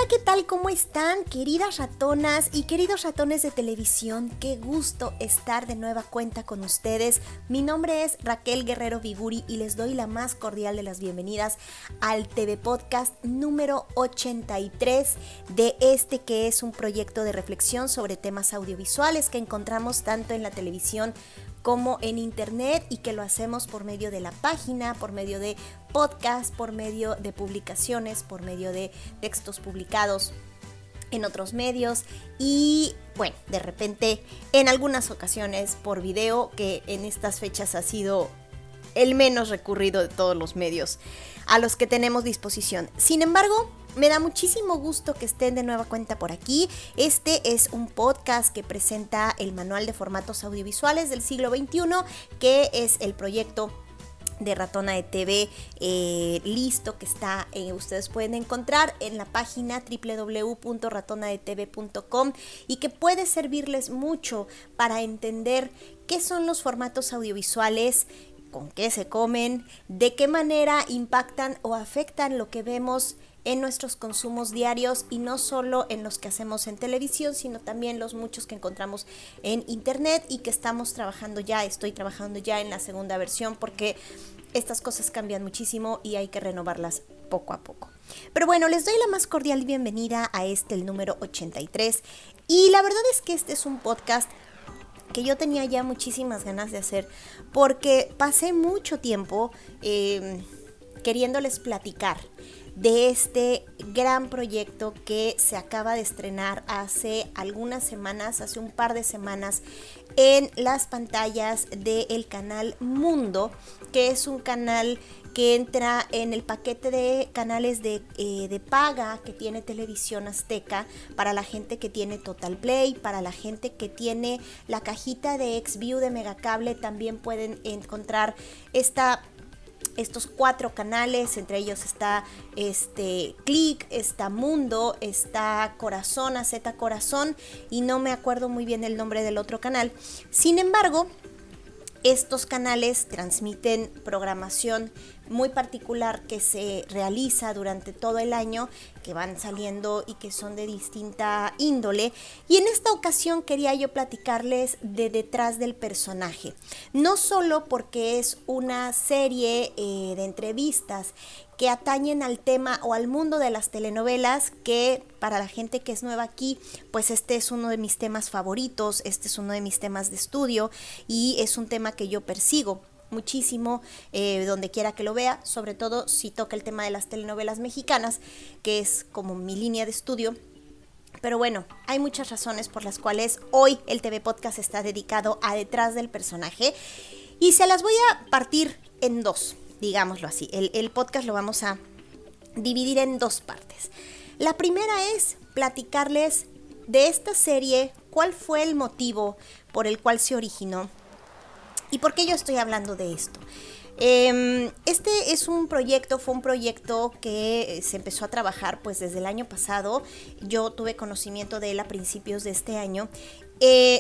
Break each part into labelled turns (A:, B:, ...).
A: ¿qué tal? ¿Cómo están, queridas ratonas y queridos ratones de televisión? Qué gusto estar de nueva cuenta con ustedes. Mi nombre es Raquel Guerrero Viguri y les doy la más cordial de las bienvenidas al TV Podcast número 83 de este que es un proyecto de reflexión sobre temas audiovisuales que encontramos tanto en la televisión como en internet y que lo hacemos por medio de la página, por medio de podcast, por medio de publicaciones, por medio de textos publicados en otros medios y bueno, de repente en algunas ocasiones por video, que en estas fechas ha sido el menos recurrido de todos los medios a los que tenemos disposición. Sin embargo, me da muchísimo gusto que estén de nueva cuenta por aquí. Este es un podcast que presenta el Manual de Formatos Audiovisuales del siglo XXI, que es el proyecto de Ratona de TV listo, que está, ustedes pueden encontrar en la página www.ratonadetv.com y que puede servirles mucho para entender qué son los formatos audiovisuales, con qué se comen, de qué manera impactan o afectan lo que vemos en nuestros consumos diarios y no solo en los que hacemos en televisión, sino también los muchos que encontramos en internet y que estoy trabajando ya en la segunda versión porque estas cosas cambian muchísimo y hay que renovarlas poco a poco. Pero bueno, les doy la más cordial bienvenida a el número 83 y la verdad es que este es un podcast que yo tenía ya muchísimas ganas de hacer porque pasé mucho tiempo queriéndoles platicar de este gran proyecto que se acaba de estrenar hace un par de semanas en las pantallas del canal Mundo, que es un canal que entra en el paquete de canales de paga que tiene Televisión Azteca para la gente que tiene Total Play, para la gente que tiene la cajita de Xview de Megacable. También pueden encontrar estos 4 canales, entre ellos está Click, está Mundo, está Corazón, AZ Corazón y no me acuerdo muy bien el nombre del otro canal. Sin embargo, estos canales transmiten programación muy particular que se realiza durante todo el año, que van saliendo y que son de distinta índole. Y en esta ocasión quería yo platicarles de Detrás del Personaje. No solo porque es una serie de entrevistas que atañen al tema o al mundo de las telenovelas, que para la gente que es nueva aquí, pues este es uno de mis temas favoritos, este es uno de mis temas de estudio y es un tema que yo persigo muchísimo donde quiera que lo vea, sobre todo si toca el tema de las telenovelas mexicanas, que es como mi línea de estudio. Pero bueno, hay muchas razones por las cuales hoy el TV Podcast está dedicado a Detrás del Personaje y se las voy a partir en dos, digámoslo así. El podcast lo vamos a dividir en 2 partes. La primera es platicarles de esta serie, cuál fue el motivo por el cual se originó y por qué yo estoy hablando de esto. Este fue un proyecto que se empezó a trabajar pues desde el año pasado. Yo tuve conocimiento de él a principios de este año.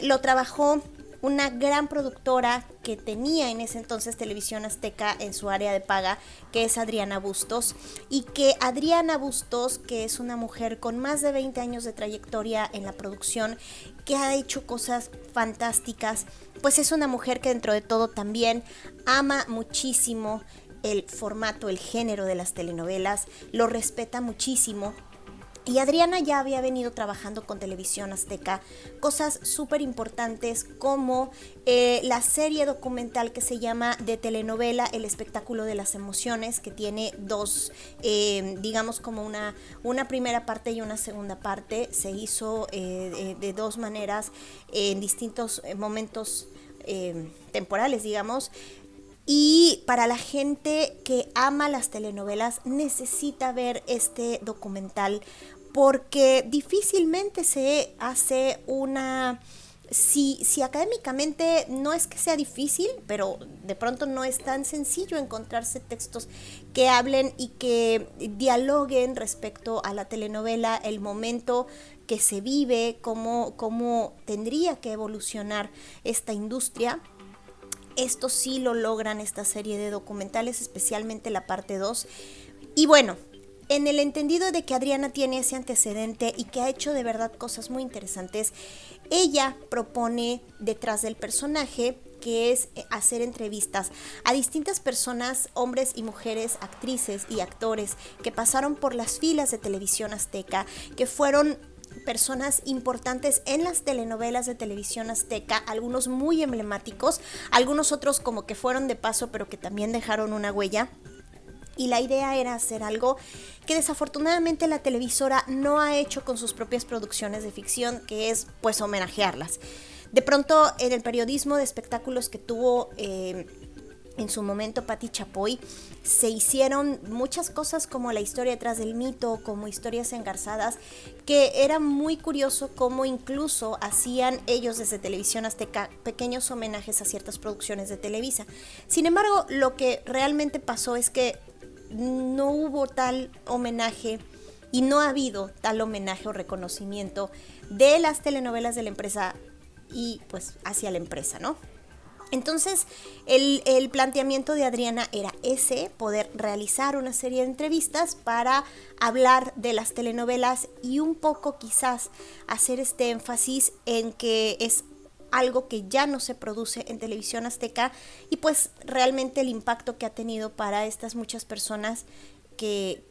A: Lo trabajó una gran productora que tenía en ese entonces Televisión Azteca en su área de paga, que es Adriana Bustos, y que Adriana Bustos, que es una mujer con más de 20 años de trayectoria en la producción, que ha hecho cosas fantásticas, pues es una mujer que dentro de todo también ama muchísimo el formato, el género de las telenovelas, lo respeta muchísimo. Y Adriana ya había venido trabajando con Televisión Azteca cosas súper importantes como la serie documental que se llama de telenovela El Espectáculo de las Emociones, que tiene 2, digamos como una primera parte y una segunda parte. Se hizo de 2 maneras en distintos momentos temporales, digamos. Y para la gente que ama las telenovelas necesita ver este documental porque difícilmente se hace si académicamente no es que sea difícil, pero de pronto no es tan sencillo encontrarse textos que hablen y que dialoguen respecto a la telenovela, el momento que se vive, cómo tendría que evolucionar esta industria. Esto sí lo logran esta serie de documentales, especialmente la parte 2. Y bueno, en el entendido de que Adriana tiene ese antecedente y que ha hecho de verdad cosas muy interesantes. Ella propone detrás del personaje, que es hacer entrevistas a distintas personas, hombres y mujeres, actrices y actores que pasaron por las filas de Televisión Azteca, que fueron personas importantes en las telenovelas de Televisión Azteca, algunos muy emblemáticos, algunos otros como que fueron de paso pero que también dejaron una huella. Y la idea era hacer algo que desafortunadamente la televisora no ha hecho con sus propias producciones de ficción, que es pues homenajearlas. De pronto en el periodismo de espectáculos que tuvo en su momento Pati Chapoy, se hicieron muchas cosas como la historia detrás del mito, como historias engarzadas, que era muy curioso cómo incluso hacían ellos desde Televisión Azteca pequeños homenajes a ciertas producciones de Televisa. Sin embargo, lo que realmente pasó es que no hubo tal homenaje y no ha habido tal homenaje o reconocimiento de las telenovelas de la empresa y pues hacia la empresa, ¿no? Entonces el planteamiento de Adriana era ese, poder realizar una serie de entrevistas para hablar de las telenovelas y un poco quizás hacer este énfasis en que es algo que ya no se produce en Televisión Azteca y pues realmente el impacto que ha tenido para estas muchas personas que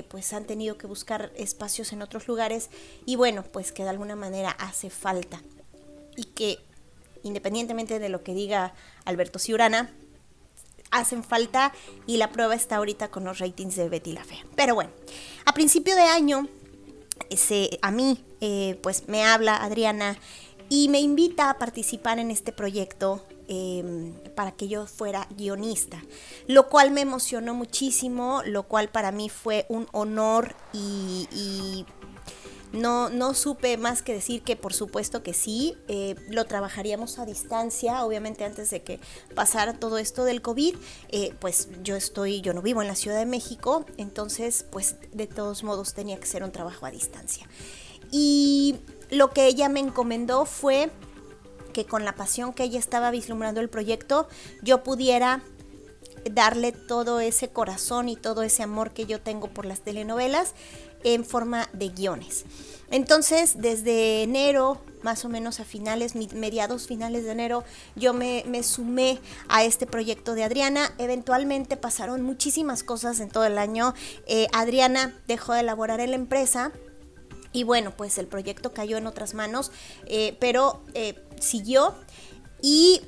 A: pues han tenido que buscar espacios en otros lugares y bueno, pues que de alguna manera hace falta y que independientemente de lo que diga Alberto Ciurana, hacen falta y la prueba está ahorita con los ratings de Betty la Fea. Pero bueno, a principio de año a mí pues me habla Adriana y me invita a participar en este proyecto para que yo fuera guionista, lo cual me emocionó muchísimo, lo cual para mí fue un honor y no supe más que decir que por supuesto que sí, lo trabajaríamos a distancia, obviamente antes de que pasara todo esto del COVID, pues yo no vivo en la Ciudad de México, entonces pues de todos modos tenía que ser un trabajo a distancia. Y lo que ella me encomendó fue que con la pasión que ella estaba vislumbrando el proyecto, yo pudiera darle todo ese corazón y todo ese amor que yo tengo por las telenovelas en forma de guiones. Entonces, desde enero, más o menos a mediados finales de enero, yo me sumé a este proyecto de Adriana. Eventualmente pasaron muchísimas cosas en todo el año. Adriana dejó de elaborar en la empresa. Y bueno, pues el proyecto cayó en otras manos, pero siguió y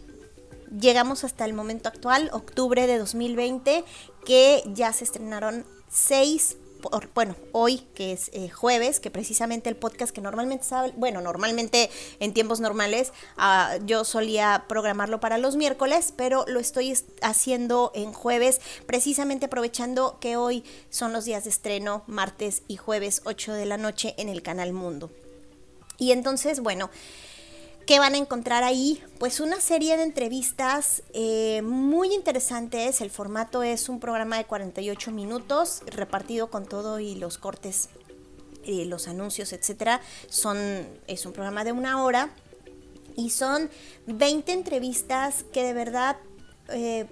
A: llegamos hasta el momento actual, octubre de 2020, que ya se estrenaron 6, hoy que es jueves, que precisamente el podcast que normalmente normalmente en tiempos normales yo solía programarlo para los miércoles, pero lo estoy haciendo en jueves, precisamente aprovechando que hoy son los días de estreno, martes y jueves 8 de la noche en el Canal Mundo. Y entonces, bueno, ¿qué van a encontrar ahí? Pues una serie de entrevistas muy interesantes. El formato es un programa de 48 minutos repartido con todo y los cortes, los anuncios, etcétera. Es un programa de 1 hora y son 20 entrevistas que de verdad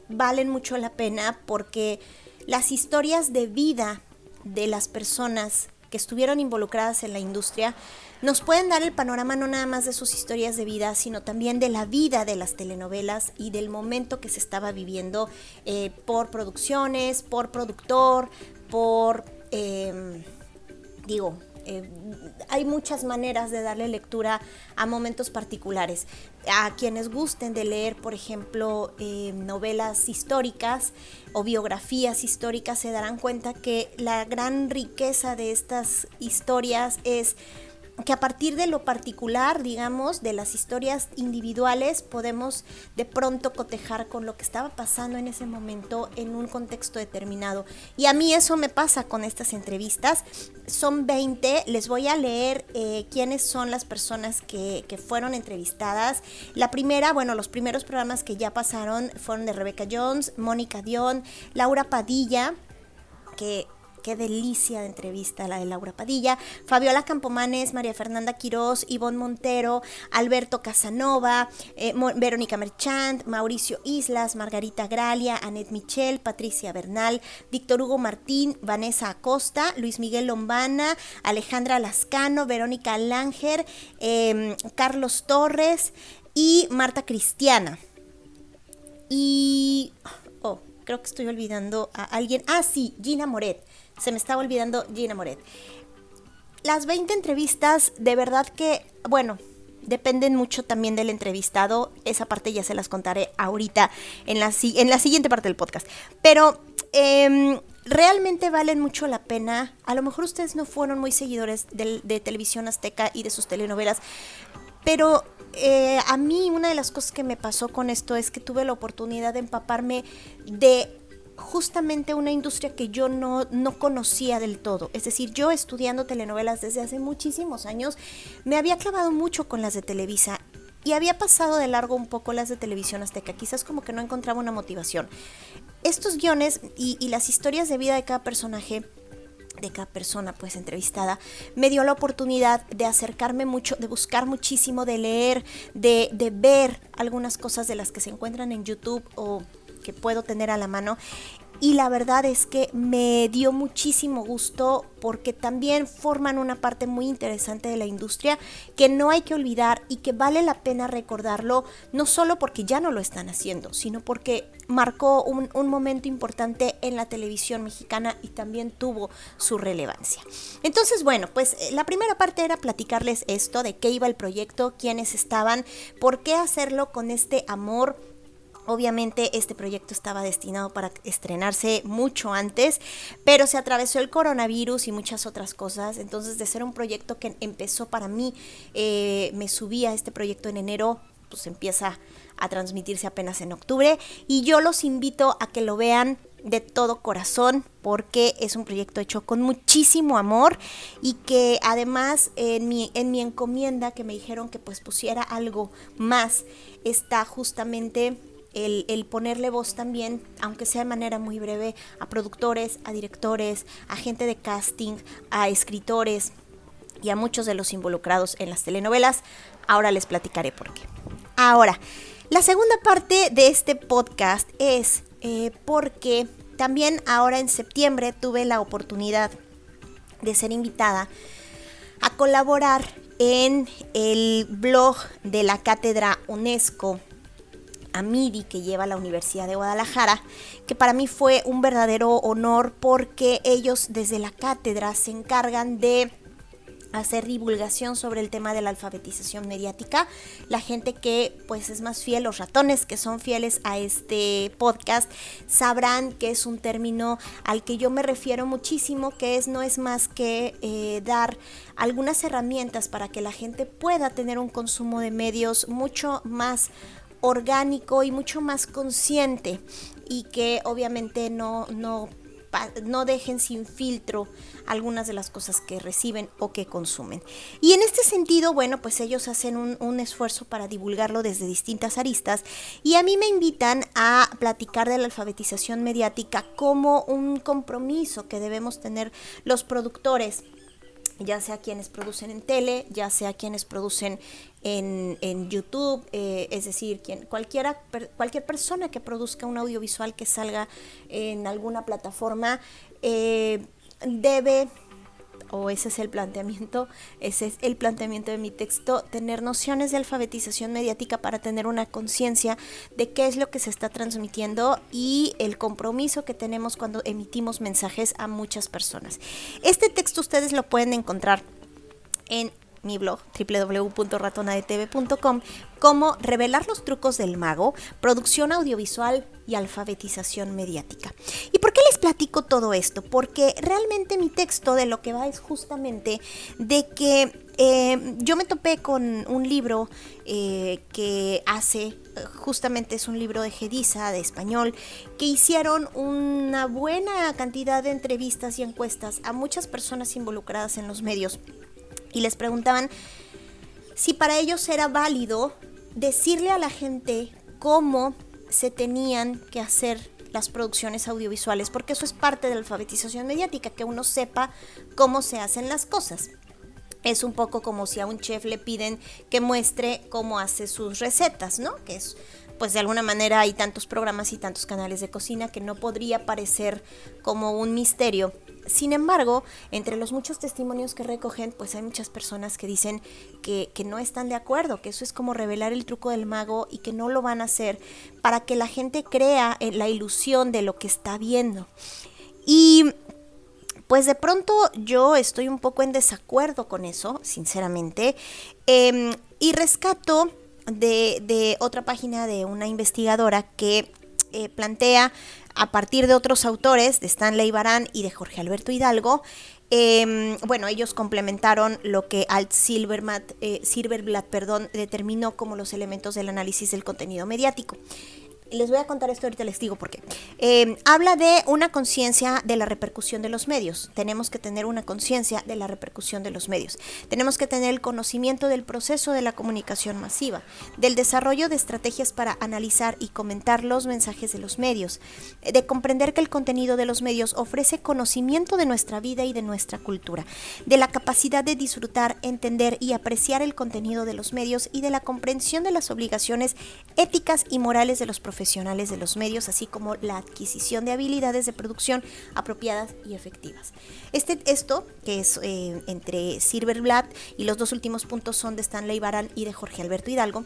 A: valen mucho la pena porque las historias de vida de las personas que estuvieron involucradas en la industria nos pueden dar el panorama no nada más de sus historias de vida, sino también de la vida de las telenovelas y del momento que se estaba viviendo por producciones, por productor, hay muchas maneras de darle lectura a momentos particulares. A quienes gusten de leer, por ejemplo, novelas históricas o biografías históricas, se darán cuenta que la gran riqueza de estas historias es que a partir de lo particular, digamos, de las historias individuales, podemos de pronto cotejar con lo que estaba pasando en ese momento en un contexto determinado. Y a mí eso me pasa con estas entrevistas. Son 20, les voy a leer quiénes son las personas que fueron entrevistadas. La primera, los primeros programas que ya pasaron fueron de Rebeca Jones, Mónica Dion, Laura Padilla, que qué delicia de entrevista la de Laura Padilla, Fabiola Campomanes, María Fernanda Quirós, Ivonne Montero, Alberto Casanova, Verónica Merchant, Mauricio Islas, Margarita Gralia, Annette Michel, Patricia Bernal, Víctor Hugo Martín, Vanessa Acosta, Luis Miguel Lombana, Alejandra Lascano, Verónica Langer, Carlos Torres y Marta Cristiana. Y creo que estoy olvidando a alguien. Sí, Gina Moret. Se me estaba olvidando Gina Moret. Las 20 entrevistas, de verdad que, bueno, dependen mucho también del entrevistado. Esa parte ya se las contaré ahorita en la siguiente parte del podcast. Pero realmente valen mucho la pena. A lo mejor ustedes no fueron muy seguidores de Televisión Azteca y de sus telenovelas, pero a mí una de las cosas que me pasó con esto es que tuve la oportunidad de empaparme de justamente una industria que yo no conocía del todo. Es decir, yo estudiando telenovelas desde hace muchísimos años, me había clavado mucho con las de Televisa y había pasado de largo un poco las de Televisión Azteca. Quizás como que no encontraba una motivación. Estos guiones y las historias de vida de cada personaje, de cada persona pues entrevistada, me dio la oportunidad de acercarme mucho, de buscar muchísimo, de leer, de ver algunas cosas de las que se encuentran en YouTube o que puedo tener a la mano. Y la verdad es que me dio muchísimo gusto porque también forman una parte muy interesante de la industria que no hay que olvidar y que vale la pena recordarlo, no solo porque ya no lo están haciendo, sino porque marcó un momento importante en la televisión mexicana y también tuvo su relevancia. Entonces, bueno, pues la primera parte era platicarles esto, de qué iba el proyecto, quiénes estaban, por qué hacerlo con este amor. Obviamente este proyecto estaba destinado para estrenarse mucho antes, pero se atravesó el coronavirus y muchas otras cosas. Entonces, de ser un proyecto que empezó para mí, me subí a este proyecto en enero, pues empieza a transmitirse apenas en octubre. Y yo los invito a que lo vean de todo corazón porque es un proyecto hecho con muchísimo amor y que además en mi encomienda que me dijeron que pues pusiera algo más está justamente el ponerle voz también, aunque sea de manera muy breve, a productores, a directores, a gente de casting, a escritores y a muchos de los involucrados en las telenovelas. Ahora les platicaré por qué. Ahora, la segunda parte de este podcast es porque también ahora en septiembre tuve la oportunidad de ser invitada a colaborar en el blog de la Cátedra UNESCO AMIDI que lleva la Universidad de Guadalajara, que para mí fue un verdadero honor porque ellos desde la cátedra se encargan de hacer divulgación sobre el tema de la alfabetización mediática. La gente que pues es más fiel, los ratones que son fieles a este podcast, sabrán que es un término al que yo me refiero muchísimo, que no es más que dar algunas herramientas para que la gente pueda tener un consumo de medios mucho más orgánico y mucho más consciente y que obviamente no dejen sin filtro algunas de las cosas que reciben o que consumen. Y en este sentido, bueno, pues ellos hacen un esfuerzo para divulgarlo desde distintas aristas y a mí me invitan a platicar de la alfabetización mediática como un compromiso que debemos tener los productores, ya sea quienes producen en tele, ya sea quienes producen en YouTube, es decir, cualquier persona que produzca un audiovisual que salga en alguna plataforma debe, o ese es el planteamiento de mi texto, tener nociones de alfabetización mediática para tener una conciencia de qué es lo que se está transmitiendo y el compromiso que tenemos cuando emitimos mensajes a muchas personas. Este texto ustedes lo pueden encontrar en mi blog www.ratonadetv.com como Revelar los trucos del mago, producción audiovisual y alfabetización mediática. ¿Y por qué les platico todo esto? Porque realmente mi texto de lo que va es justamente de que yo me topé con un libro que justamente es un libro de Gediza, de español, que hicieron una buena cantidad de entrevistas y encuestas a muchas personas involucradas en los medios y les preguntaban si para ellos era válido decirle a la gente cómo se tenían que hacer las producciones audiovisuales, porque eso es parte de la alfabetización mediática, que uno sepa cómo se hacen las cosas. Es un poco como si a un chef le piden que muestre cómo hace sus recetas, ¿no? Que es, pues de alguna manera hay tantos programas y tantos canales de cocina que no podría parecer como un misterio. Sin embargo, entre los muchos testimonios que recogen, pues hay muchas personas que dicen que no están de acuerdo, que eso es como revelar el truco del mago y que no lo van a hacer para que la gente crea en la ilusión de lo que está viendo. Y pues de pronto yo estoy un poco en desacuerdo con eso, sinceramente, y rescato de otra página de una investigadora que plantea a partir de otros autores, de Stanley Baran y de Jorge Alberto Hidalgo. Bueno, ellos complementaron lo que Alt Silverblatt, determinó como los elementos del análisis del contenido mediático. Les voy a contar esto, ahorita les digo por qué. Habla de una conciencia de la repercusión de los medios. Tenemos que tener una conciencia de la repercusión de los medios. Tenemos que tener el conocimiento del proceso de la comunicación masiva, del desarrollo de estrategias para analizar y comentar los mensajes de los medios, de comprender que el contenido de los medios ofrece conocimiento de nuestra vida y de nuestra cultura, de la capacidad de disfrutar, entender y apreciar el contenido de los medios y de la comprensión de las obligaciones éticas y morales de los profesionales de los medios, así como la adquisición de habilidades de producción apropiadas y efectivas. Esto, que es entre Silverblatt, y los dos últimos puntos son de Stanley Baran y de Jorge Alberto Hidalgo,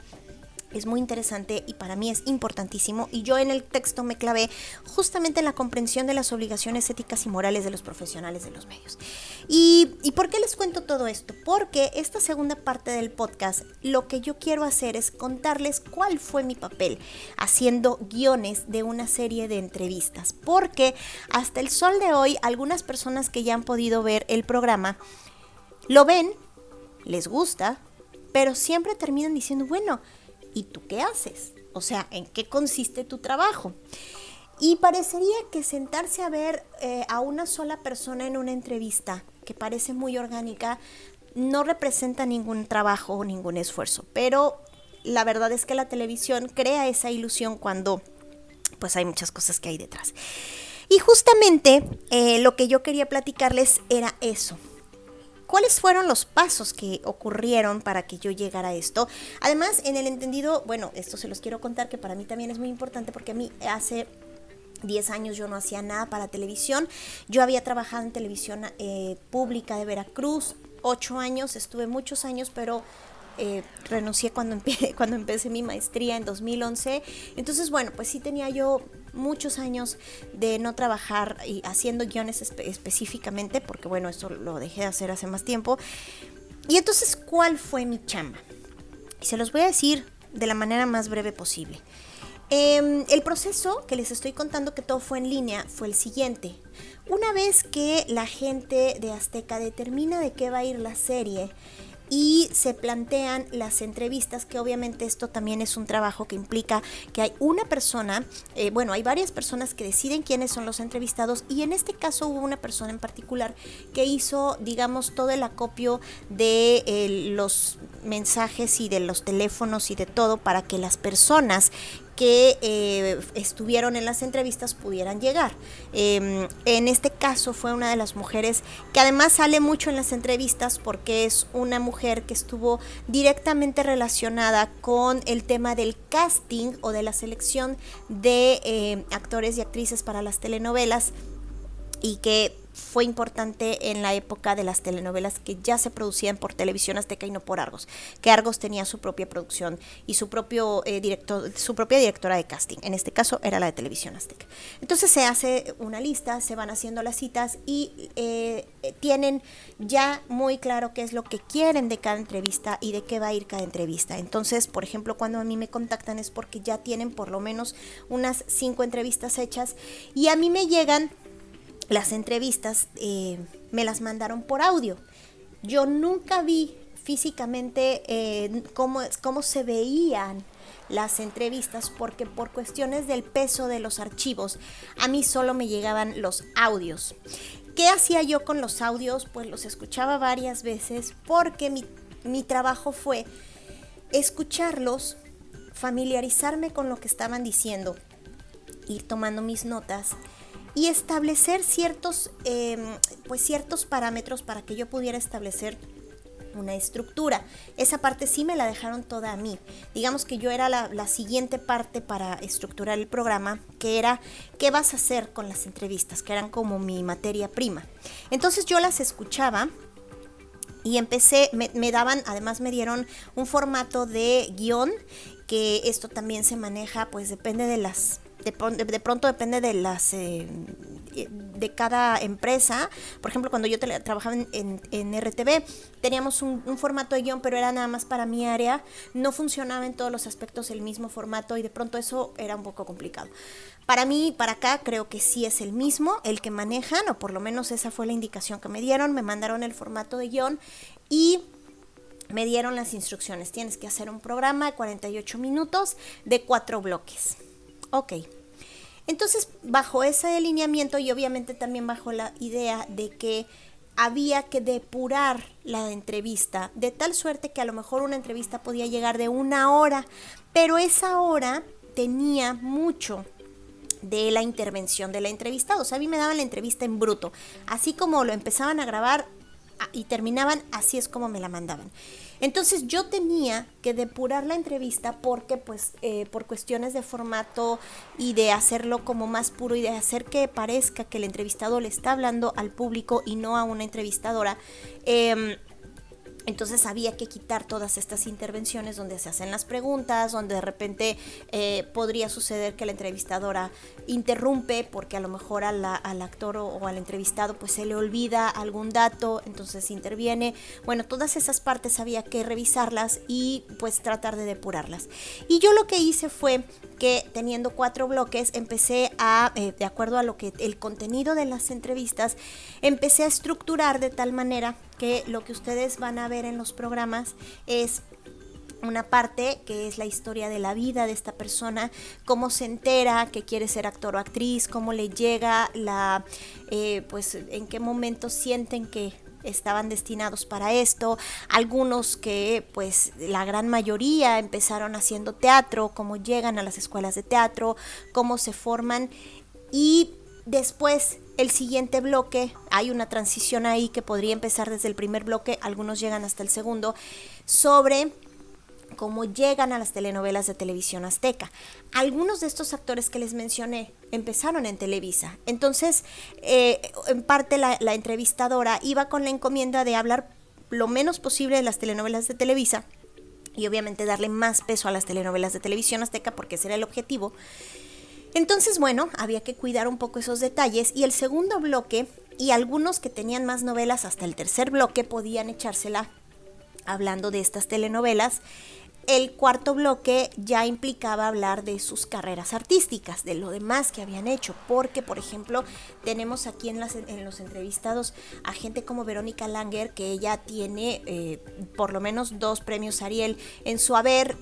A: es muy interesante y para mí es importantísimo, y yo en el texto me clavé justamente en la comprensión de las obligaciones éticas y morales de los profesionales de los medios. ¿Y por qué les cuento todo esto? Porque esta segunda parte del podcast, lo que yo quiero hacer es contarles cuál fue mi papel haciendo guiones de una serie de entrevistas, porque hasta el sol de hoy algunas personas que ya han podido ver el programa lo ven, les gusta, pero siempre terminan diciendo, bueno, ¿y tú qué haces? O sea, ¿en qué consiste tu trabajo? Y parecería que sentarse a ver a una sola persona en una entrevista, que parece muy orgánica, no representa ningún trabajo o ningún esfuerzo. Pero la verdad es que la televisión crea esa ilusión cuando pues hay muchas cosas que hay detrás. Y justamente lo que yo quería platicarles era eso. ¿Cuáles fueron los pasos que ocurrieron para que yo llegara a esto? Además, en el entendido, bueno, esto se los quiero contar, que para mí también es muy importante, porque a mí hace 10 años yo no hacía nada para televisión. Yo había trabajado en televisión pública de Veracruz, 8 años, estuve muchos años, pero renuncié cuando empecé mi maestría en 2011. Entonces, bueno, pues sí tenía yo muchos años de no trabajar y haciendo guiones específicamente, porque bueno, esto lo dejé de hacer hace más tiempo. Y entonces, ¿cuál fue mi chamba? Y se los voy a decir de la manera más breve posible. El proceso que les estoy contando, que todo fue en línea, fue el siguiente. Una vez que la gente de Azteca determina de qué va a ir la serie y se plantean las entrevistas, que obviamente esto también es un trabajo que implica que hay una persona, hay varias personas que deciden quiénes son los entrevistados, y en este caso hubo una persona en particular que hizo, digamos, todo el acopio de los mensajes y de los teléfonos y de todo para que las personas que estuvieron en las entrevistas pudieran llegar. En este caso fue una de las mujeres que además sale mucho en las entrevistas, porque es una mujer que estuvo directamente relacionada con el tema del casting o de la selección de actores y actrices para las telenovelas, y que fue importante en la época de las telenovelas que ya se producían por Televisión Azteca y no por Argos, que Argos tenía su propia producción y su propia directora de casting. En este caso era la de Televisión Azteca. Entonces se hace una lista, se van haciendo las citas y tienen ya muy claro qué es lo que quieren de cada entrevista y de qué va a ir cada entrevista. Entonces, por ejemplo, cuando a mí me contactan es porque ya tienen por lo menos unas 5 entrevistas hechas, y a mí me llegan las entrevistas, me las mandaron por audio. Yo nunca vi físicamente cómo se veían las entrevistas, porque por cuestiones del peso de los archivos, a mí solo me llegaban los audios. ¿Qué hacía yo con los audios? Pues los escuchaba varias veces, porque mi trabajo fue escucharlos, familiarizarme con lo que estaban diciendo, ir tomando mis notas y establecer ciertos parámetros para que yo pudiera establecer una estructura. Esa parte sí me la dejaron toda a mí. Digamos que yo era la siguiente parte para estructurar el programa, que era qué vas a hacer con las entrevistas, que eran como mi materia prima. Entonces yo las escuchaba y empecé, además me dieron un formato de guión, que esto también se maneja, pues depende de pronto depende de de cada empresa. Por ejemplo, cuando yo trabajaba en RTV, teníamos un formato de guión, pero era nada más para mi área. No funcionaba en todos los aspectos el mismo formato y de pronto eso era un poco complicado. Para mí, para acá, creo que sí es el mismo, el que manejan, o por lo menos esa fue la indicación que me dieron. Me mandaron el formato de guión y me dieron las instrucciones. Tienes que hacer un programa de 48 minutos de 4 bloques. Ok. Entonces, bajo ese delineamiento y obviamente también bajo la idea de que había que depurar la entrevista, de tal suerte que a lo mejor una entrevista podía llegar de 1 hora, pero esa hora tenía mucho de la intervención del entrevistado. O sea, a mí me daban la entrevista en bruto, así como lo empezaban a grabar y terminaban, así es como me la mandaban. Entonces yo tenía que depurar la entrevista porque pues por cuestiones de formato y de hacerlo como más puro y de hacer que parezca que el entrevistado le está hablando al público y no a una entrevistadora, entonces había que quitar todas estas intervenciones donde se hacen las preguntas, donde de repente podría suceder que la entrevistadora interrumpe porque a lo mejor al actor o al entrevistado pues se le olvida algún dato, entonces interviene. Bueno, todas esas partes había que revisarlas y pues tratar de depurarlas. Y yo lo que hice fue que teniendo 4 bloques empecé de acuerdo a lo que el contenido de las entrevistas, empecé a estructurar de tal manera que lo que ustedes van a ver en los programas es una parte que es la historia de la vida de esta persona, cómo se entera que quiere ser actor o actriz, cómo le llega pues en qué momento sienten que estaban destinados para esto, algunos que pues la gran mayoría empezaron haciendo teatro, cómo llegan a las escuelas de teatro, cómo se forman y después el siguiente bloque, hay una transición ahí que podría empezar desde el primer bloque, algunos llegan hasta el segundo, sobre cómo llegan a las telenovelas de Televisión Azteca. Algunos de estos actores que les mencioné empezaron en Televisa, entonces en parte la entrevistadora iba con la encomienda de hablar lo menos posible de las telenovelas de Televisa y obviamente darle más peso a las telenovelas de Televisión Azteca porque ese era el objetivo. Entonces, bueno, había que cuidar un poco esos detalles y el segundo bloque y algunos que tenían más novelas hasta el tercer bloque podían echársela hablando de estas telenovelas. El cuarto bloque ya implicaba hablar de sus carreras artísticas, de lo demás que habían hecho, porque, por ejemplo, tenemos aquí en los entrevistados a gente como Verónica Langer, que ella tiene por lo menos 2 premios Ariel en su haber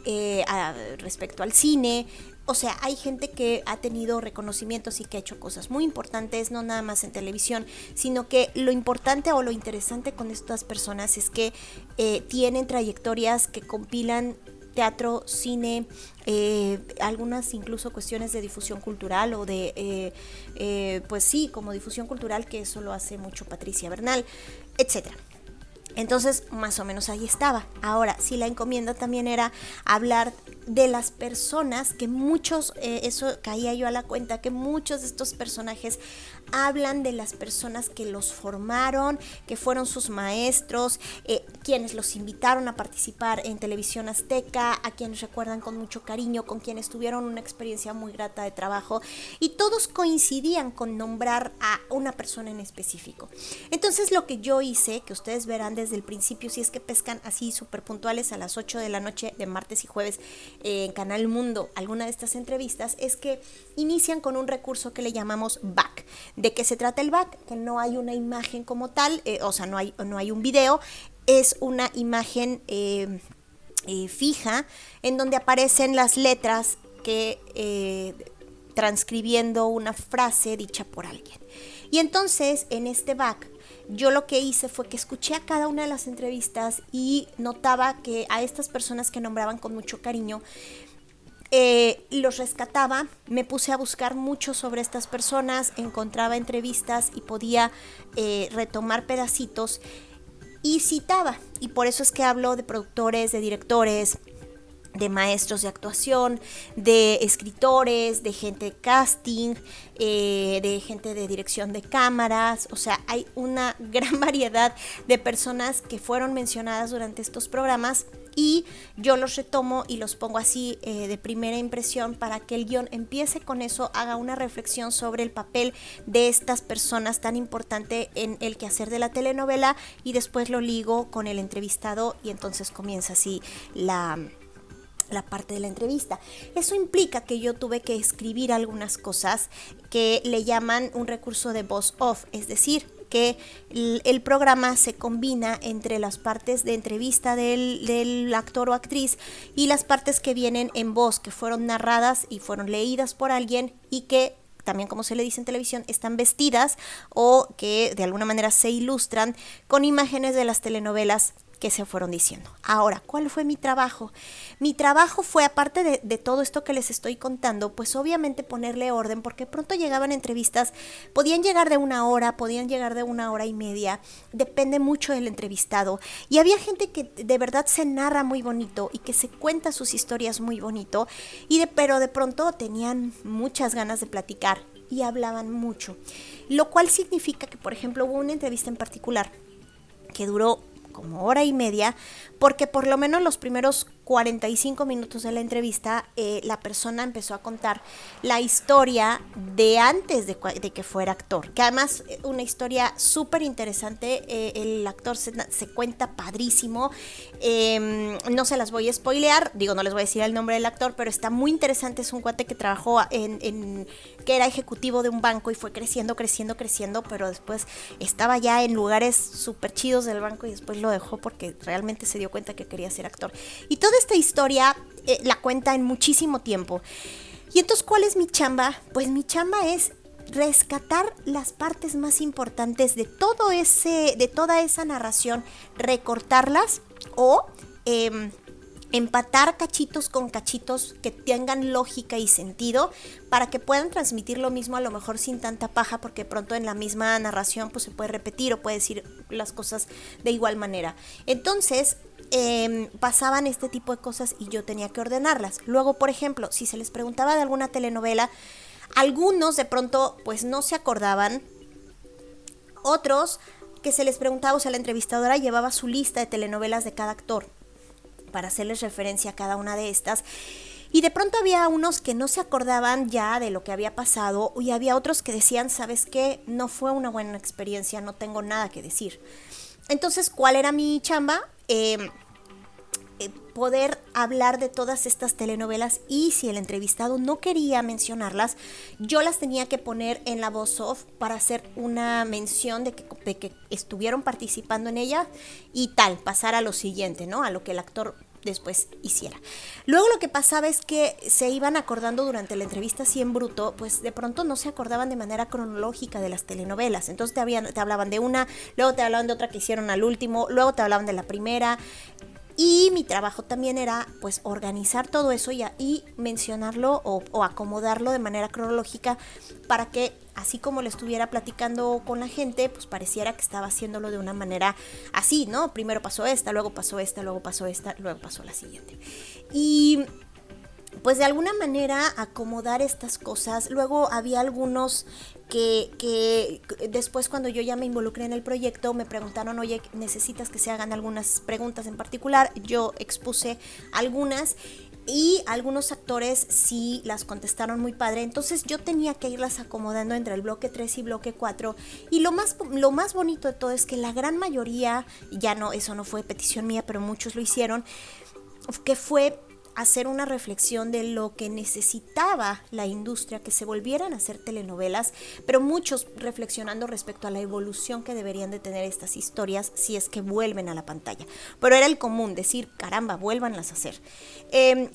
A: respecto al cine. O sea, hay gente que ha tenido reconocimientos y que ha hecho cosas muy importantes, no nada más en televisión, sino que lo importante o lo interesante con estas personas es que tienen trayectorias que compilan teatro, cine, algunas incluso cuestiones de difusión cultural o de, pues sí, como difusión cultural, que eso lo hace mucho Patricia Bernal, etcétera. Entonces, más o menos ahí estaba. Ahora, si la encomienda también era hablar de las personas, que muchos, eso caía yo a la cuenta, que muchos de estos personajes hablan de las personas que los formaron, que fueron sus maestros, quienes los invitaron a participar en Televisión Azteca, a quienes recuerdan con mucho cariño, con quienes tuvieron una experiencia muy grata de trabajo, y todos coincidían con nombrar a una persona en específico. Entonces, lo que yo hice, que ustedes verán desde el principio, si es que pescan así súper puntuales a las 8 de la noche de martes y jueves en Canal Mundo, alguna de estas entrevistas, es que inician con un recurso que le llamamos back. ¿De qué se trata el back? Que no hay una imagen como tal, o sea, no hay un video, es una imagen fija en donde aparecen las letras que transcribiendo una frase dicha por alguien. Y entonces, en este back, yo lo que hice fue que escuché a cada una de las entrevistas y notaba que a estas personas que nombraban con mucho cariño, los rescataba, me puse a buscar mucho sobre estas personas, encontraba entrevistas y podía retomar pedacitos y citaba. Y por eso es que hablo de productores, de directores, de maestros de actuación, de escritores, de gente de casting, de gente de dirección de cámaras. O sea, hay una gran variedad de personas que fueron mencionadas durante estos programas y yo los retomo y los pongo así de primera impresión para que el guión empiece con eso, haga una reflexión sobre el papel de estas personas tan importante en el quehacer de la telenovela y después lo ligo con el entrevistado y entonces comienza así la parte de la entrevista. Eso implica que yo tuve que escribir algunas cosas que le llaman un recurso de voz off, es decir, que el programa se combina entre las partes de entrevista del actor o actriz y las partes que vienen en voz, que fueron narradas y fueron leídas por alguien y que también, como se le dice en televisión, están vestidas o que de alguna manera se ilustran con imágenes de las telenovelas que se fueron diciendo. Ahora, ¿cuál fue mi trabajo? Mi trabajo fue, aparte de todo esto que les estoy contando, pues obviamente ponerle orden, porque pronto llegaban entrevistas, podían llegar de 1 hora, podían llegar de 1 hora y media, depende mucho del entrevistado. Y había gente que de verdad se narra muy bonito y que se cuenta sus historias muy bonito, pero de pronto tenían muchas ganas de platicar y hablaban mucho. Lo cual significa que, por ejemplo, hubo una entrevista en particular que duró como 1 hora y media, porque por lo menos los primeros 45 minutos de la entrevista la persona empezó a contar la historia de antes de que fuera actor, que además una historia súper interesante. El actor se cuenta padrísimo, no se las voy a spoilear, no les voy a decir el nombre del actor, pero está muy interesante. Es un cuate que trabajó que era ejecutivo de un banco y fue creciendo, pero después estaba ya en lugares súper chidos del banco y después lo dejó porque realmente se dio cuenta que quería ser actor. Y toda esta historia la cuenta en muchísimo tiempo. Y entonces, ¿cuál es mi chamba? Pues mi chamba es rescatar las partes más importantes de toda esa narración, recortarlas o empatar cachitos con cachitos que tengan lógica y sentido para que puedan transmitir lo mismo, a lo mejor sin tanta paja, porque pronto en la misma narración pues se puede repetir o puede decir las cosas de igual manera. Entonces pasaban este tipo de cosas y yo tenía que ordenarlas. Luego, por ejemplo, si se les preguntaba de alguna telenovela, algunos de pronto pues no se acordaban, otros que se les preguntaba, o sea, la entrevistadora llevaba su lista de telenovelas de cada actor para hacerles referencia a cada una de estas. Y de pronto había unos que no se acordaban ya de lo que había pasado y había otros que decían, ¿sabes qué? No fue una buena experiencia, no tengo nada que decir. Entonces, ¿cuál era mi chamba? Poder hablar de todas estas telenovelas, y si el entrevistado no quería mencionarlas, yo las tenía que poner en la voz off para hacer una mención de que estuvieron participando en ella y pasar a lo siguiente, ¿no? A lo que el actor después hiciera. Luego lo que pasaba es que se iban acordando durante la entrevista así en bruto, pues de pronto no se acordaban de manera cronológica de las telenovelas. Entonces te hablaban de una, luego te hablaban de otra que hicieron al último, luego te hablaban de la primera. Y mi trabajo también era pues organizar todo eso y mencionarlo o acomodarlo de manera cronológica para que, así como le estuviera platicando con la gente, pues pareciera que estaba haciéndolo de una manera así, ¿no? Primero pasó esta, luego pasó esta, luego pasó esta, luego pasó la siguiente. Y pues de alguna manera acomodar estas cosas. Luego había algunos que después, cuando yo ya me involucré en el proyecto, me preguntaron, oye, ¿necesitas que se hagan algunas preguntas en particular? Yo expuse algunas y algunos actores sí las contestaron muy padre. Entonces yo tenía que irlas acomodando entre el bloque 3 y bloque 4. Y lo más bonito de todo es que la gran mayoría, eso no fue petición mía, pero muchos lo hicieron, que fue hacer una reflexión de lo que necesitaba la industria, que se volvieran a hacer telenovelas, pero muchos reflexionando respecto a la evolución que deberían de tener estas historias si es que vuelven a la pantalla. Pero era el común decir, caramba, vuélvanlas a hacer.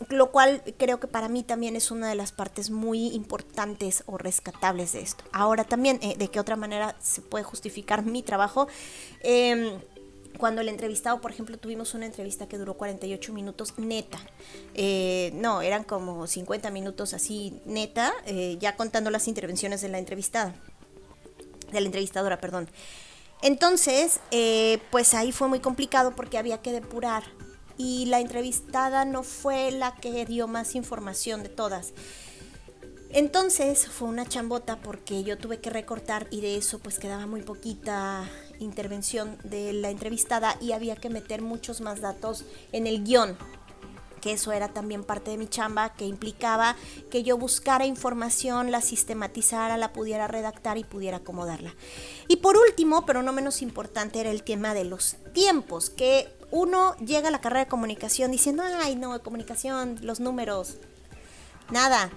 A: Lo cual creo que para mí también es una de las partes muy importantes o rescatables de esto. Ahora también, ¿de qué otra manera se puede justificar mi trabajo? Cuando el entrevistado, por ejemplo, tuvimos una entrevista que duró 48 minutos neta. No, eran como 50 minutos así neta, ya contando las intervenciones de la entrevistadora, perdón. Entonces, pues ahí fue muy complicado porque había que depurar. Y la entrevistada no fue la que dio más información de todas. Entonces fue una chambota porque yo tuve que recortar y de eso pues quedaba muy poquita intervención de la entrevistada y había que meter muchos más datos en el guión, que eso era también parte de mi chamba, que implicaba que yo buscara información, la sistematizara, la pudiera redactar y pudiera acomodarla. Y por último, pero no menos importante, era el tema de los tiempos, que uno llega a la carrera de comunicación diciendo, ay no, comunicación, los números, nada,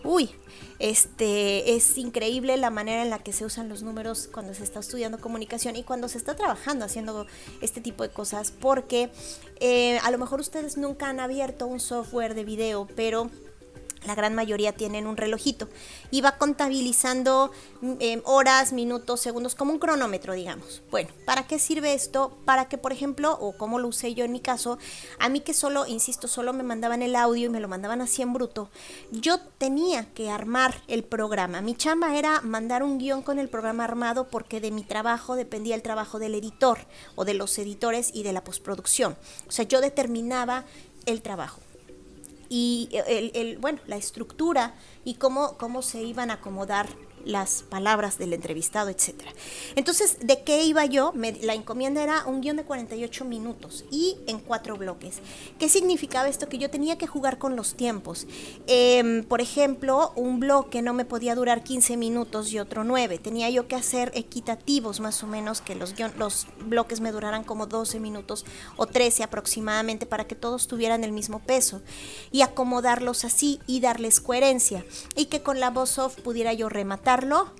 A: uy, es increíble la manera en la que se usan los números cuando se está estudiando comunicación y cuando se está trabajando haciendo este tipo de cosas, porque a lo mejor ustedes nunca han abierto un software de video, pero la gran mayoría tienen un relojito y va contabilizando horas, minutos, segundos, como un cronómetro, digamos. Bueno, ¿para qué sirve esto? Para que, por ejemplo, o como lo usé yo en mi caso, a mí que solo, insisto, solo me mandaban el audio y me lo mandaban así en bruto, yo tenía que armar el programa. Mi chamba era mandar un guión con el programa armado porque de mi trabajo dependía el trabajo del editor o de los editores y de la postproducción. O sea, yo determinaba el trabajo. Y bueno, la estructura y cómo se iban a acomodar las palabras del entrevistado, etcétera. Entonces, ¿de qué iba yo? La encomienda era un guión de 48 minutos y en 4 bloques. ¿Qué significaba esto? Que yo tenía que jugar con los tiempos. Por ejemplo, un bloque no me podía durar 15 minutos y otro 9. Tenía yo que hacer equitativos más o menos, que los bloques me duraran como 12 minutos o 13 aproximadamente para que todos tuvieran el mismo peso y acomodarlos así y darles coherencia y que con la voz off pudiera yo rematar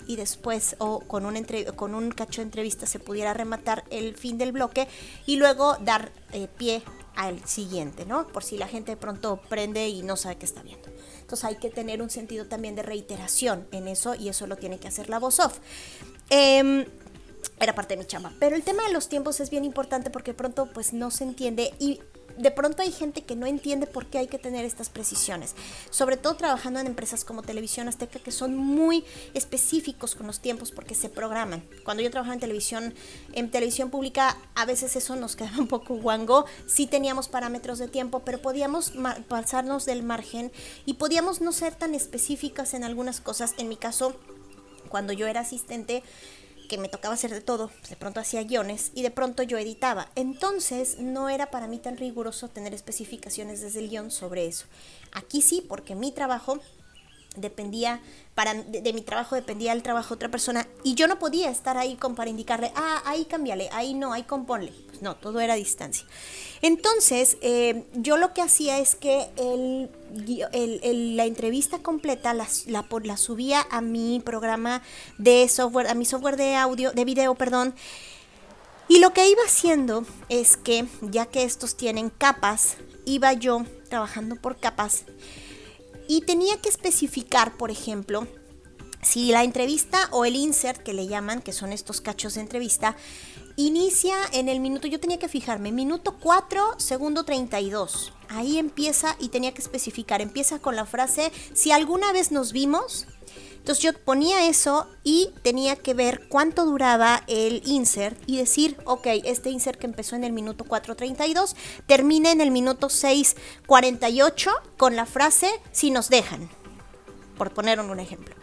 A: y después o con un cacho de entrevista se pudiera rematar el fin del bloque y luego dar pie al siguiente, ¿no? Por si la gente de pronto prende y no sabe qué está viendo. Entonces hay que tener un sentido también de reiteración en eso y eso lo tiene que hacer la voz off. Era parte de mi chamba. Pero el tema de los tiempos es bien importante porque de pronto pues no se entiende y de pronto hay gente que no entiende por qué hay que tener estas precisiones, sobre todo trabajando en empresas como Televisión Azteca, que son muy específicos con los tiempos porque se programan. Cuando yo trabajaba en televisión pública, a veces eso nos quedaba un poco guango. Sí teníamos parámetros de tiempo, pero podíamos pasarnos del margen y podíamos no ser tan específicas en algunas cosas. En mi caso, cuando yo era asistente, que me tocaba hacer de todo, de pronto hacía guiones y de pronto yo editaba. Entonces no era para mí tan riguroso tener especificaciones desde el guión sobre eso. Aquí sí, porque mi trabajo dependía, de mi trabajo dependía el trabajo de otra persona y yo no podía estar ahí para indicarle, ahí cámbiale, ahí no, ahí componle. Pues no, todo era a distancia. Entonces, yo lo que hacía es que la entrevista completa la subía a mi programa de software, a mi software de video, perdón. Y lo que iba haciendo es que, ya que estos tienen capas, iba yo trabajando por capas y tenía que especificar, por ejemplo, si la entrevista o el insert que le llaman, que son estos cachos de entrevista, inicia en el minuto, yo tenía que fijarme, minuto 4, segundo 32. Ahí empieza y tenía que especificar, empieza con la frase, si alguna vez nos vimos. Entonces yo ponía eso y tenía que ver cuánto duraba el insert y decir, ok, este insert que empezó en el minuto 4:32 termina en el minuto 6:48 con la frase, si nos dejan, por poner un ejemplo,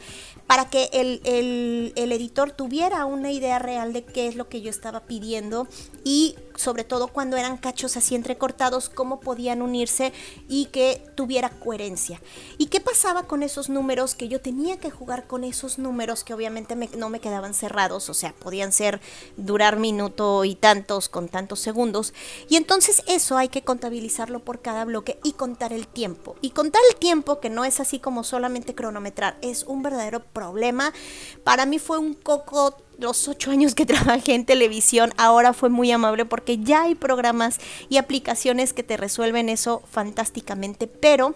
A: para que el editor tuviera una idea real de qué es lo que yo estaba pidiendo y sobre todo cuando eran cachos así entrecortados, cómo podían unirse y que tuviera coherencia. ¿Y qué pasaba con esos números? Que yo tenía que jugar con esos números que obviamente no me quedaban cerrados, o sea, podían durar minuto y tantos con tantos segundos. Y entonces eso hay que contabilizarlo por cada bloque y contar el tiempo. Y contar el tiempo, que no es así como solamente cronometrar, es un verdadero problema. Para mí fue un coco. Los 8 años que trabajé en televisión, ahora fue muy amable porque ya hay programas y aplicaciones que te resuelven eso fantásticamente, pero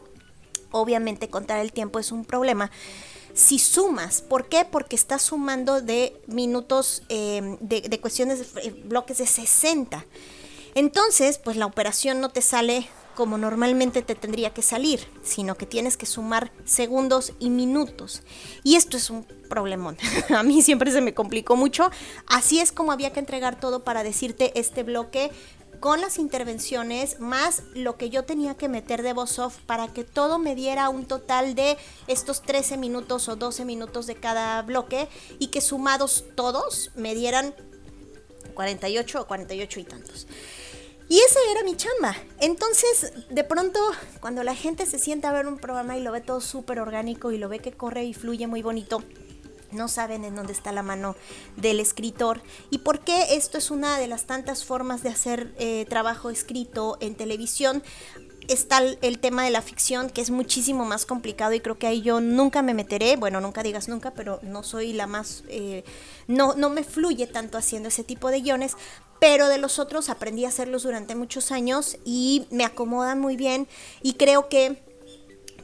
A: obviamente contar el tiempo es un problema. si sumas. ¿Por qué? Porque estás sumando de minutos, de cuestiones, bloques de 60. Entonces, pues la operación no te sale como normalmente te tendría que salir, sino que tienes que sumar segundos y minutos. Y esto es un problemón. A mí siempre se me complicó mucho. Así es como había que entregar todo para decirte este bloque con las intervenciones, más lo que yo tenía que meter de voz off para que todo me diera un total de estos 13 minutos o 12 minutos de cada bloque y que sumados todos me dieran 48 o 48 y tantos. Y esa era mi chamba. Entonces, de pronto, cuando la gente se sienta a ver un programa y lo ve todo súper orgánico y lo ve que corre y fluye muy bonito, no saben en dónde está la mano del escritor y por qué esto es una de las tantas formas de hacer trabajo escrito en televisión. Está el tema de la ficción, que es muchísimo más complicado y creo que ahí yo nunca me meteré, bueno, nunca digas nunca, pero no soy la más, no me fluye tanto haciendo ese tipo de guiones, pero de los otros aprendí a hacerlos durante muchos años y me acomodan muy bien y creo que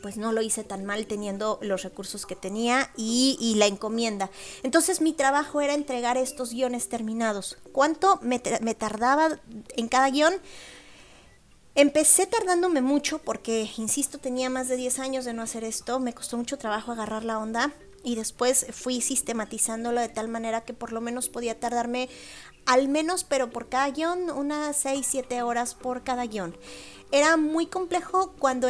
A: pues no lo hice tan mal teniendo los recursos que tenía y la encomienda. Entonces mi trabajo era entregar estos guiones terminados. ¿Cuánto me tardaba en cada guión? Empecé tardándome mucho porque, insisto, tenía más de 10 años de no hacer esto, me costó mucho trabajo agarrar la onda y después fui sistematizándolo de tal manera que por lo menos podía tardarme al menos, pero por cada guión, unas 6-7 horas por cada guión. Era muy complejo cuando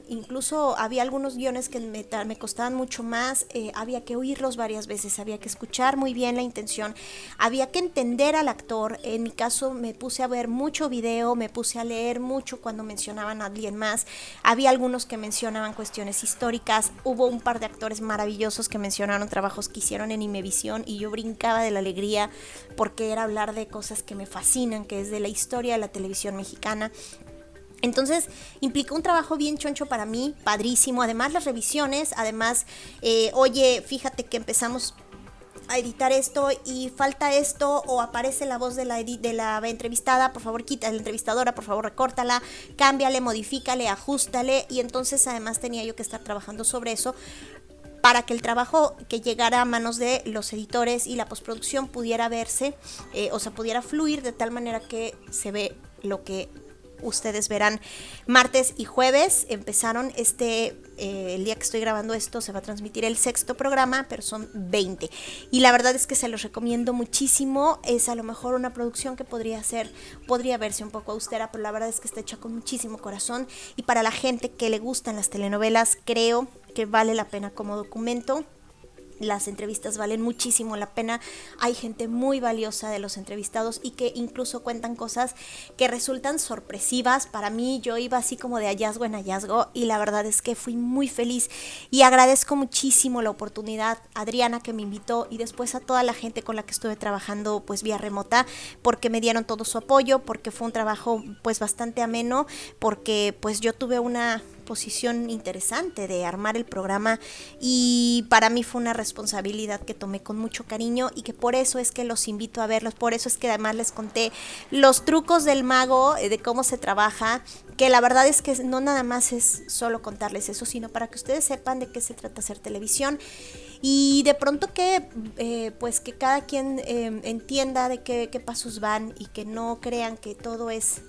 A: incluso había algunos guiones que me costaban mucho más, había que oírlos varias veces, había que escuchar muy bien la intención, había que entender al actor. En mi caso me puse a ver mucho video, me puse a leer mucho cuando mencionaban a alguien más, había algunos que mencionaban cuestiones históricas, hubo un par de actores maravillosos que mencionaron trabajos que hicieron en Imevisión y yo brincaba de la alegría porque era hablar de cosas que me fascinan, que es de la historia de la televisión mexicana. Entonces implicó un trabajo bien choncho para mí, padrísimo, además las revisiones, además, oye, fíjate que empezamos a editar esto y falta esto o aparece la voz de la entrevistada, por favor quita, la entrevistadora, por favor recórtala, cámbiale, modifícale, ajústale y entonces además tenía yo que estar trabajando sobre eso para que el trabajo que llegara a manos de los editores y la postproducción pudiera verse, pudiera fluir de tal manera que se ve lo que ustedes verán. Martes y jueves empezaron el día que estoy grabando esto se va a transmitir el 6º programa, pero son 20 y la verdad es que se los recomiendo muchísimo. Es a lo mejor una producción que podría verse un poco austera, pero la verdad es que está hecha con muchísimo corazón y para la gente que le gustan las telenovelas creo que vale la pena como documento. Las entrevistas valen muchísimo la pena, hay gente muy valiosa de los entrevistados y que incluso cuentan cosas que resultan sorpresivas. Para mí yo iba así como de hallazgo en hallazgo y la verdad es que fui muy feliz y agradezco muchísimo la oportunidad a Adriana que me invitó y después a toda la gente con la que estuve trabajando pues vía remota, porque me dieron todo su apoyo, porque fue un trabajo pues bastante ameno, porque pues yo tuve una posición interesante de armar el programa y para mí fue una responsabilidad que tomé con mucho cariño y que por eso es que los invito a verlos, por eso es que además les conté los trucos del mago, de cómo se trabaja, que la verdad es que no nada más es solo contarles eso, sino para que ustedes sepan de qué se trata hacer televisión y de pronto que pues que cada quien entienda de qué pasos van y que no crean que todo es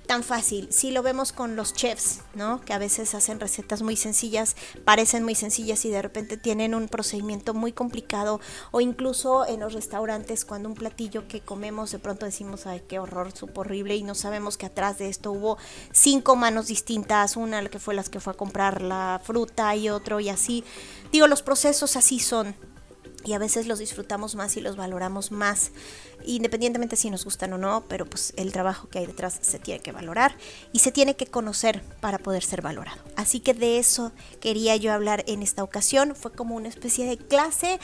A: tan fácil. Sí lo vemos con los chefs, ¿no? Que a veces hacen recetas muy sencillas, parecen muy sencillas y de repente tienen un procedimiento muy complicado, o incluso en los restaurantes cuando un platillo que comemos de pronto decimos, ay, qué horror, supo horrible y no sabemos que atrás de esto hubo 5 manos distintas, una que fue las que fue a comprar la fruta y otro y así. Digo, los procesos así son. Y a veces los disfrutamos más y los valoramos más, independientemente si nos gustan o no, pero pues el trabajo que hay detrás se tiene que valorar y se tiene que conocer para poder ser valorado. Así que de eso quería yo hablar en esta ocasión. Fue como una especie de clase,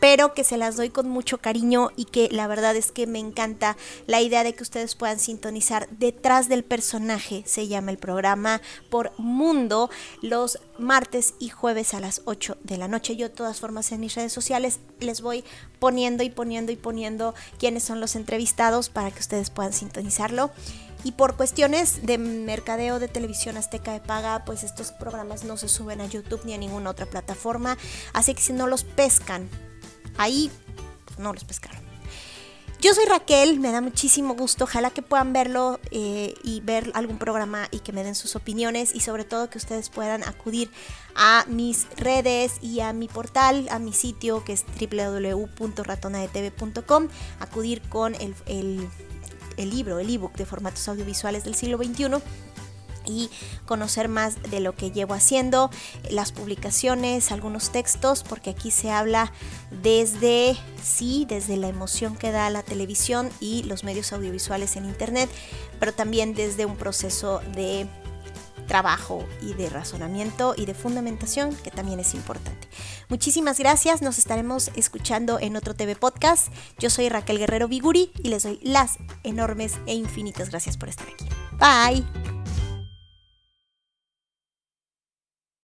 A: pero que se las doy con mucho cariño y que la verdad es que me encanta la idea de que ustedes puedan sintonizar Detrás del Personaje, se llama el programa, por Mundo, los martes y jueves a las 8 de la noche. Yo de todas formas en mis redes sociales les voy poniendo quiénes son los entrevistados para que ustedes puedan sintonizarlo. Y por cuestiones de mercadeo de Televisión Azteca de paga, pues estos programas no se suben a YouTube ni a ninguna otra plataforma, así que si no los pescan ahí, pues no los pescaron. Yo soy Raquel, me da muchísimo gusto, ojalá que puedan verlo y ver algún programa y que me den sus opiniones, y sobre todo que ustedes puedan acudir a mis redes y a mi portal, a mi sitio que es www.ratonadetv.com, acudir con el libro, el ebook de formatos audiovisuales del siglo XXI y conocer más de lo que llevo haciendo, las publicaciones, algunos textos, porque aquí se habla desde la emoción que da la televisión y los medios audiovisuales en internet, pero también desde un proceso de trabajo y de razonamiento y de fundamentación, que también es importante. Muchísimas gracias, nos estaremos escuchando en otro TV Podcast. Yo soy Raquel Guerrero Viguri y les doy las enormes e infinitas gracias por estar aquí. Bye.